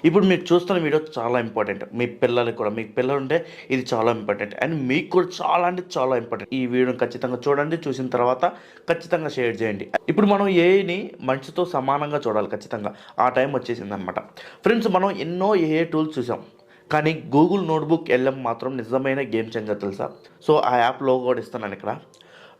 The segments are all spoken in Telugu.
ఇప్పుడు మీరు చూస్తున్న వీడియో చాలా ఇంపార్టెంట్. మీ పిల్లలకి కూడా, మీకు పిల్లలుంటే ఇది చాలా ఇంపార్టెంట్. అండ్ మీకు కూడా చాలా అంటే చాలా ఇంపార్టెంట్. ఈ వీడియోని ఖచ్చితంగా చూడండి. చూసిన తర్వాత ఖచ్చితంగా షేర్ చేయండి. ఇప్పుడు మనం ఏఐని మనిషితో సమానంగా చూడాలి ఖచ్చితంగా. ఆ టైం వచ్చేసిందనమాట. ఫ్రెండ్స్, మనం ఎన్నో ఏఐ టూల్స్ చూసాం. కానీ గూగుల్ నోట్బుక్ ఎల్ఎం మాత్రం నిజమైన గేమ్ చేంజర్ తెలుసా? సో ఆ యాప్ లోగో కూడా ఇస్తున్నాను ఇక్కడ.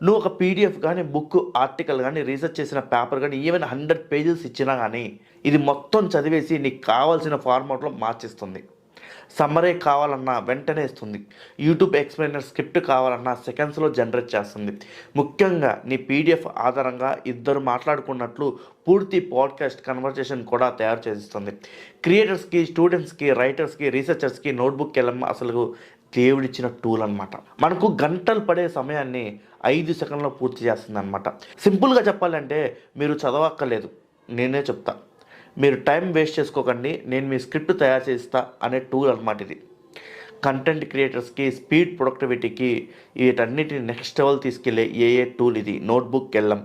నువ్వు ఒక పీడిఎఫ్ కానీ, బుక్, ఆర్టికల్ కానీ, రీసెర్చ్ చేసిన పేపర్ కానీ, ఈవెన్ 100 పేజెస్ ఇచ్చినా కానీ ఇది మొత్తం చదివేసి నీకు కావాల్సిన ఫార్మాట్లో మార్చిస్తుంది. సమ్మరీ కావాలన్నా వెంటనే ఇస్తుంది. యూట్యూబ్ ఎక్స్ప్లెయినర్ స్క్రిప్ట్ కావాలన్నా సెకండ్స్లో జనరేట్ చేస్తుంది. ముఖ్యంగా నీ పీడిఎఫ్ ఆధారంగా ఇద్దరు మాట్లాడుకున్నట్లు పూర్తి పాడ్కాస్ట్ కన్వర్జేషన్ కూడా తయారు చేస్తుంది. క్రియేటర్స్కి, స్టూడెంట్స్కి, రైటర్స్కి, రీసెర్చర్స్కి నోట్బుక్ వెళ్ళమ్మ అసలు దేవుడిచ్చిన టూల్ అనమాట. మనకు గంటలు పడే సమయాన్ని 5 సెకండ్లో పూర్తి చేస్తుంది అనమాట. సింపుల్గా చెప్పాలంటే మీరు చదవక్కర్లేదు, నేనే చెప్తా. మీరు టైం వేస్ట్ చేసుకోకండి, నేను మీ స్క్రిప్ట్ తయారు చేస్తా అనే టూల్ అనమాట ఇది. కంటెంట్ క్రియేటర్స్కి, స్పీడ్, ప్రొడక్టివిటీకి వీటన్నిటిని నెక్స్ట్ లెవెల్ తీసుకెళ్ళే ఏఏ టూల్ ఇది నోట్బుక్ ఎల్ఎం.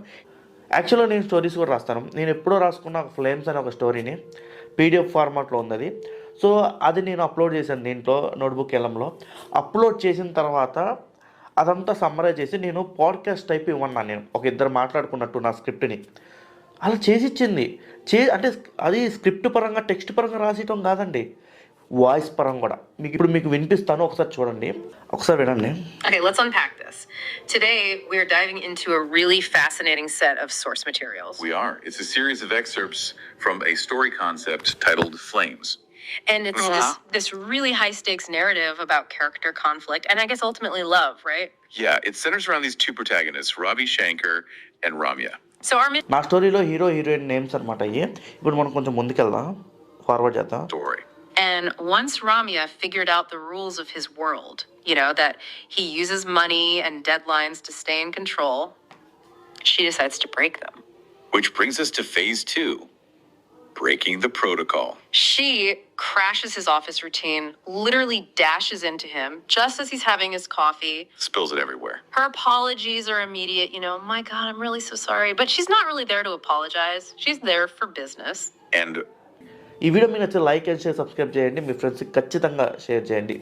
యాక్చువల్గా నేను స్టోరీస్ కూడా రాస్తాను. నేను ఎప్పుడో రాసుకున్న ఫ్లేమ్స్ అనే ఒక స్టోరీని పీడిఎఫ్ ఫార్మాట్లో ఉంది అది. సో అది నేను అప్లోడ్ చేశాను దీంట్లో నోట్బుక్ ఎల్ఎంలో. అప్లోడ్ చేసిన తర్వాత అదంతా సమ్మరైజ్ చేసి నేను పాడ్కాస్ట్ టైప్ ఇవ్వన్నాను. నేను ఒక ఇద్దరు మాట్లాడుకున్నట్టు నా స్క్రిప్ట్ని అలా చేసి ఇచ్చింది. అంటే అది స్క్రిప్ట్ పరంగా, టెక్స్ట్ పరంగా రాసేయటం కాదండి, వాయిస్ పరంగా కూడా. మీకు వినిపిస్తాను, ఒకసారి చూడండి, ఒకసారి వినండి. Okay, let's unpack this. Today, we are diving into a really fascinating set of source materials. We are. It's a series of excerpts from a story concept titled Flames. And it's this really high-stakes narrative about character conflict and I guess ultimately love, right? Yeah, it centers around these two protagonists, Ravi Shankar and Ramya. So our mission నా స్టోరీలో హీరో హీరోయిన్ నేమ్స్ అనమాట అయ్యి. ఇప్పుడు మనం కొంచెం ముందుకెళ్దాం, ఫార్వర్డ్ చేద్దాం. Story. And once Ramya figured out the rules of his world, that he uses money and deadlines to stay in control, she decides to break them. Which brings us to phase 2, breaking the protocol. She crashes his office routine, literally dashes into him just as he's having his coffee. Spills it everywhere. Her apologies are immediate, my God, I'm really so sorry. But she's not really there to apologize. She's there for business. And ఈ వీడియో మీకు నచ్చితే లైక్ అండ్ షేర్, సబ్స్క్రైబ్ చేయండి. మీ ఫ్రెండ్స్కి ఖచ్చితంగా షేర్ చేయండి.